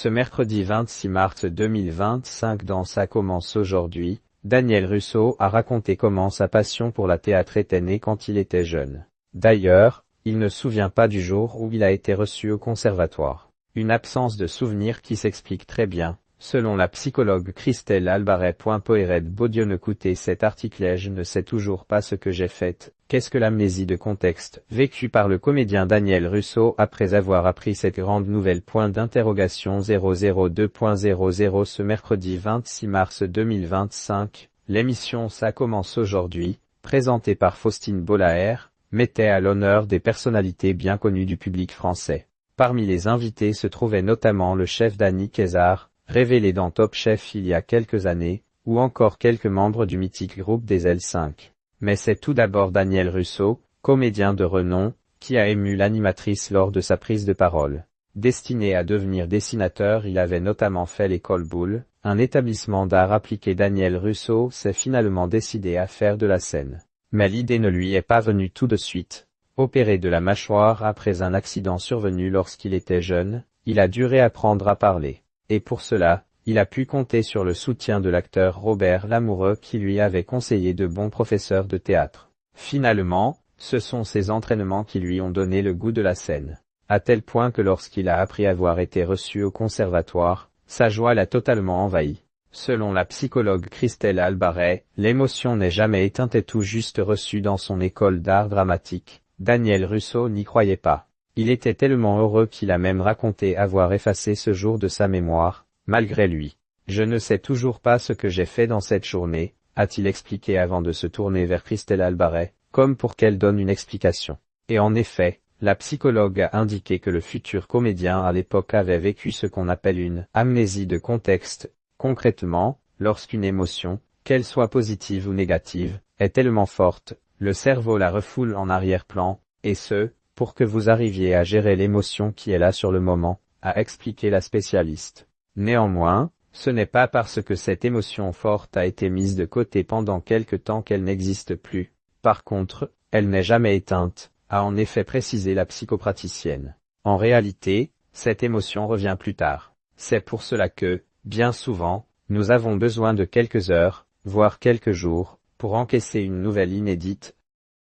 Ce mercredi 26 mars 2025 dans Ça commence aujourd'hui, Daniel Russo a raconté comment sa passion pour la théâtre était née quand il était jeune. D'ailleurs, il ne se souvient pas du jour où il a été reçu au conservatoire. Une absence de souvenir qui s'explique très bien, selon la psychologue Christelle Albaret. Poëred Baudieu. Écoutez cet article. Je ne sais toujours pas ce que j'ai fait. Qu'est-ce que l'amnésie de contexte vécue par le comédien Daniel Russo après avoir appris cette grande nouvelle. 002.00 Ce mercredi 26 mars 2025, l'émission Ça commence aujourd'hui, présentée par Faustine Bollaert, mettait à l'honneur des personnalités bien connues du public français. Parmi les invités se trouvait notamment le chef Danny Kézard, révélé dans Top Chef il y a quelques années, ou encore quelques membres du mythique groupe des L5. Mais c'est tout d'abord Daniel Russo, comédien de renom, qui a ému l'animatrice lors de sa prise de parole. Destiné à devenir dessinateur, il avait notamment fait l'école Boulle, un établissement d'art appliqué. Daniel Russo s'est finalement décidé à faire de la scène. Mais l'idée ne lui est pas venue tout de suite. Opéré de la mâchoire après un accident survenu lorsqu'il était jeune, il a dû réapprendre à parler. Et pour cela, il a pu compter sur le soutien de l'acteur Robert Lamoureux qui lui avait conseillé de bons professeurs de théâtre. Finalement, ce sont ces entraînements qui lui ont donné le goût de la scène. À tel point que lorsqu'il a appris avoir été reçu au conservatoire, sa joie l'a totalement envahi. Selon la psychologue Christelle Albaret, l'émotion n'est jamais éteinte et tout juste reçue dans son école d'art dramatique. Daniel Russo n'y croyait pas. Il était tellement heureux qu'il a même raconté avoir effacé ce jour de sa mémoire, malgré lui. Je ne sais toujours pas ce que j'ai fait dans cette journée, a-t-il expliqué avant de se tourner vers Christelle Albaret, comme pour qu'elle donne une explication. Et en effet, la psychologue a indiqué que le futur comédien à l'époque avait vécu ce qu'on appelle une amnésie de contexte. Concrètement, lorsqu'une émotion, qu'elle soit positive ou négative, est tellement forte, le cerveau la refoule en arrière-plan, et ce, pour que vous arriviez à gérer l'émotion qui est là sur le moment, a expliqué la spécialiste. Néanmoins, ce n'est pas parce que cette émotion forte a été mise de côté pendant quelque temps qu'elle n'existe plus. Par contre, elle n'est jamais éteinte, a en effet précisé la psychopraticienne. En réalité, cette émotion revient plus tard. C'est pour cela que, bien souvent, nous avons besoin de quelques heures, voire quelques jours, pour encaisser une nouvelle inédite,